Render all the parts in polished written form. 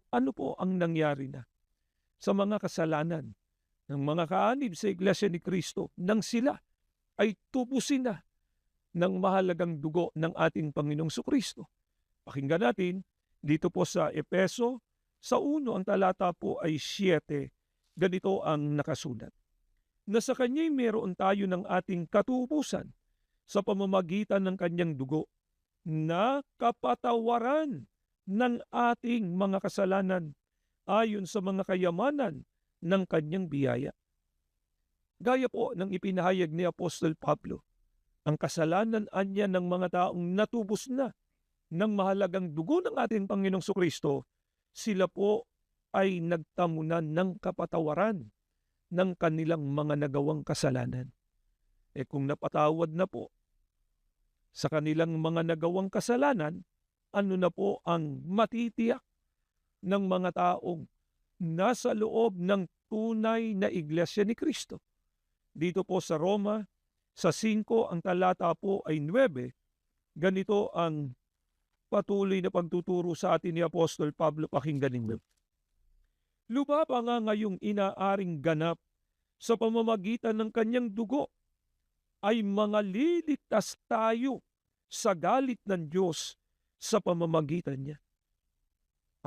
ano po ang nangyari na sa mga kasalanan ng mga kaanib sa Iglesia ni Cristo nang sila ay tubusin na ng mahalagang dugo ng ating Panginoong Kristo. Pakinggan natin dito po sa Efeso, sa 1 ang talata po ay 7, ganito ang nakasulat. Na sa Kanya'y meron tayo ng ating katubusan sa pamamagitan ng Kanyang dugo na kapatawaran ng ating mga kasalanan ayon sa mga kayamanan ng Kanyang biyaya. Gaya po ng ipinahayag ni Apostol Pablo, ang kasalanan anya ng mga taong natubos na ng mahalagang dugo ng ating Panginoong Kristo, sila po ay nagtamunan ng kapatawaran ng kanilang mga nagawang kasalanan. Kung napatawad na po sa kanilang mga nagawang kasalanan, ano na po ang matitiyak ng mga taong nasa loob ng tunay na Iglesia ni Cristo? Dito po sa Roma, sa 5 ang talata po ay 9, ganito ang patuloy na pagtuturo sa atin ni Apostol Pablo. Pakinggan ninyo. Lumaba nga ngayong inaaring ganap sa pamamagitan ng Kanyang dugo ay mga liligtas tayo sa galit ng Diyos sa pamamagitan niya.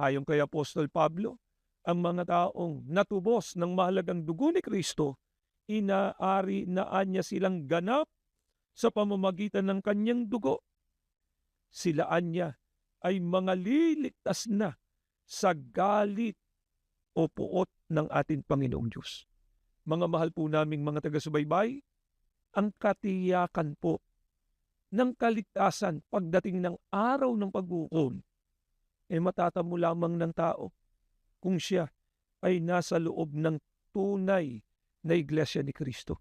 Ayon kay Apostol Pablo, ang mga taong natubos ng mahalagang dugo ni Kristo, inaari na anya silang ganap sa pamamagitan ng Kanyang dugo. Sila anya ay mga liligtas na sa galit o puot ng ating Panginoong Diyos. Mga mahal po naming mga taga-subaybay, ang katiyakan po ng kaligtasan pagdating ng araw ng paghukom matatamo lamang ng tao kung siya ay nasa loob ng tunay na Iglesia ni Cristo.